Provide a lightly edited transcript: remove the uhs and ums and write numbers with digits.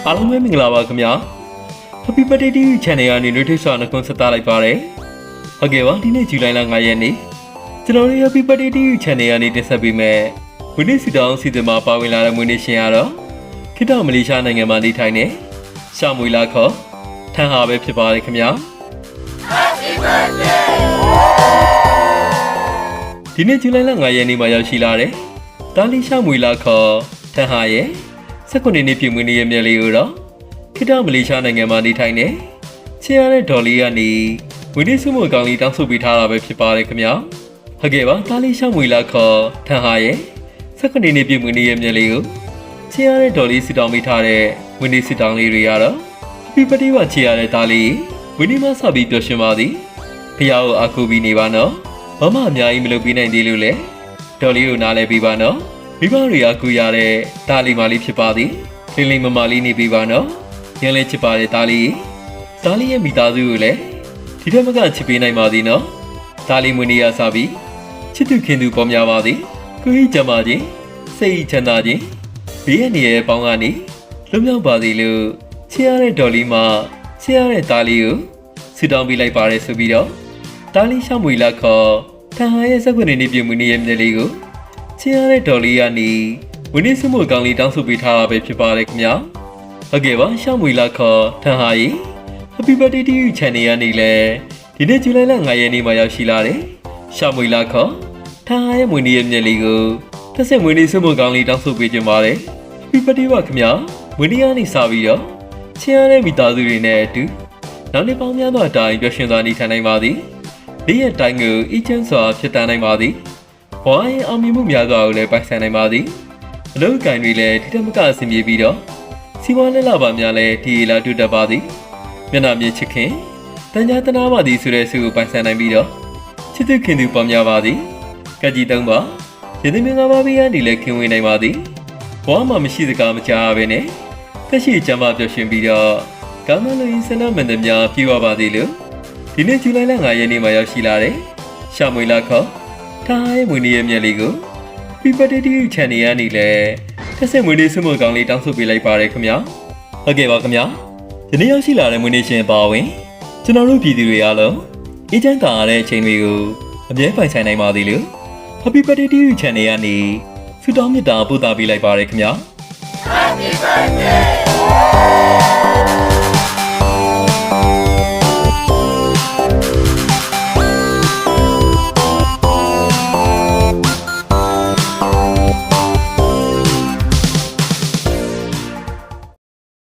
အားလုံးပဲမင်္ဂလာပါခင်ဗျာ Happy Birthday TV Channel ကနေနှွေးထွေးစွာနှုတ်ခွန်းဆက်သလိုက်ပါတယ်ဟုတ်ကဲ့ပါဒီနေ့ဇူလိုင်လ9ရက်နေ့ကျွန်တော်တို့ Happy Birthday TV Channel ကနေတင်ဆက်ပေးမယ်ဝင်းနေစီတောင်းစီစဉ်မှာပါဝင်လာတဲ့မွေးနေ့ရှင်ကတော့ခေတ္တမလေးရှားနိုင်ငံမှာနေထိုင်တဲ့ရှာမွေလာခေါ်ထန်ဟာပဲဖြစ်ပါတယ်ခင်ဗျာ Happy Birthday ဒီနေ့ဇူလိုင်လ9ရက်နေ့မှာရောက်ရှိလာတဲ့တာလီရှာမွေလာခေါ်ထန်ဟာရဲ့19နှစ်ပြည့်မွေးနေ့ရဲ့မြက်လေးကိုတော့ခေတ္တမလေးရှားနိုင်ငံမှာနေထိုင်တဲ့ချစ်ရတဲ့ဒေါ်လေးကနေဝင်းနေစုမှုအကောင်လေးတောင်းဆိုပေးထားတာပဲဖြစ်ပါတယ်ခင်ဗျာဟုတ်ကဲ့ပါတာလီရှာမွေလာခေါ်ထန်ဟာရဲ့19နှစ်ပြည့်မွေးနေ့ရဲ့မြက်လေးကိုချစ်ရတဲ့ဒေါ်လေးစီတောင်းပေးထားတဲ့ဝင်းနေစီတောင်းလေးတွေကတော့ Happy Birthday ပါချစ်ရတဲ့သားလေးဝင်းနေမှာစပြီးပျော်ရွှင်ပါသည်ဖះကိုအားကိုးပြီးနေပါနော်ဘာမှအများကြီးမလုပ်ပေးနိုင်သေးလို့လေဒေါ်လေးကိုနားလဲပေးပါနော်မိဘတွေအားကိုးရတဲ့သားလေးမလေးဖြစ်ပါသည်လင်းလင်းမမလေးနေပေးပါနော်ရန်လဲချစ်ပါတဲ့သားလေးရဲ့မိသားစုကိုလည်းဒီထက်မကချစ်ပေးနိုင်ပါသည်နော်သားလေးမွေးနေ့ရစပြီးချစ်သူခင်သူပေါ်များပါသည်ကိုကြီးကြမ်းပါခြင်းစိတ်ချမ်းသာခြင်းဘေးရန်ရဲ့ပေါင်းကနေလွတ်မြောက်ပါသည်လို့ချစ်ရတဲ့ဒေါ်လေးမှချစ်ရတဲ့သားလေးကိုဆူတောင်းပေးလိုက်ပါတယ်ဆိုပြီးတော့သားလေးရှောက်မွေလာခေါ်ထန်ဟာရဲ့19နှစ်ပြည့်မွေးနေ့ရဲ့မြက်လေးကိုချစ်ရတဲ့ဒေါ်လေးကနေဝင်းနေစုမှုအကောင်လေးတောင်းဆိုပေးထားတာပဲဖြစ်ပါတယ်ခင်ဗျာဟုတ်ကဲ့ပါရှောက်မွေလာခေါ်ထန်ဟာရဲ့ Happy Birthday TV Channel ကနေလည်းဒီနေ့ဇူလိုင်လ9ရက်နေ့မှာရောက်ရှိလာတယ်ရှောက်မွေလာခေါ်ထန်ဟာရဲ့မွေးနေ့ရဲ့မြက်လေးကိုတစ်ဆက်မွေးနေ့စုမှုအကောင်လေးတောင်းဆိုပေးကြပါတယ် Happy Birthday ပါခင်ဗျာမွေးနေ့ကနေစပြီးတော့ချစ်ရတဲ့မိသားစုတွေနဲ့အတူနောက်နေ့ပေါင်းများစွာတိုင်ပျော်ရွှင်စွာနေထိုင်နိုင်ပါသည်နေ့ရက်တိုင်းကိုအေးချမ်းစွာဖြစ်တမ်းနိုင်ပါသည်ဘဝရဲ့အောင်မြင်မှုများစွာကိုလည်းပိုင်ဆိုင်နိုင်ပါသည်အလုပ်ကိုင်တွေလည်းထိထမကအဆင်ပြေပြီးတော့စီးပွားလက်လာပါများလည်းဒီလာတူတက်ပါသည်မျက်နှာမြင်ချစ်ခင်တန်ကြားတနာပါသည်ဆိုတဲ့ဆုကိုပိုင်ဆိုင်နိုင်ပြီးတော့ချစ်သူခင်သူပေါ်များပါသည်ကကြီးသုံးပါရည်သွေးငါးပါးပြီးရန်ဒီလည်းခင်ဝင်နိုင်ပါသည်ဘဝမှာမရှိစကားမကြားပဲနဲ့သက်ရှိချမ်းသာပျော်ရွှင်ပြီးတော့ကောင်းမွန်လို့ဆန္ဒမှန်သမျှပြည့်ဝပါသည်လို့ဒီနေ့ဇူလိုင်လ9ရက်နေ့မှာရောက်ရှိလာတဲ့ရှာမွေလာခေါ်ထားရဲ့မွေးနေ့ရဲ့မြက်လေးကို Happy Birthday TV Channel ကနေလည်းတစ်ဆက်မွေးနေ့ဆုမွန်ကောင်းလေးတောင်းဆိုပေးလိုက်ပါတယ်ခင်ဗျာဟုတ်ကဲ့ပါခင်ဗျာဒီနေ့ရောက်ရှိလာတဲ့မွေးနေ့ရှင်ပါဝင်ကျွန်တော်တို့ပြည်သူတွေအားလုံးအေးချမ်းသာရတဲ့အချိန်တွေကိုအမြဲပိုင်ဆိုင်နိုင်ပါသေးလို့ Happy Birthday TV Channel ကနေဆုတောင်းမေတ္တာပို့သပေးလိုက်ပါတယ်ခင်ဗျာ Happy Birthday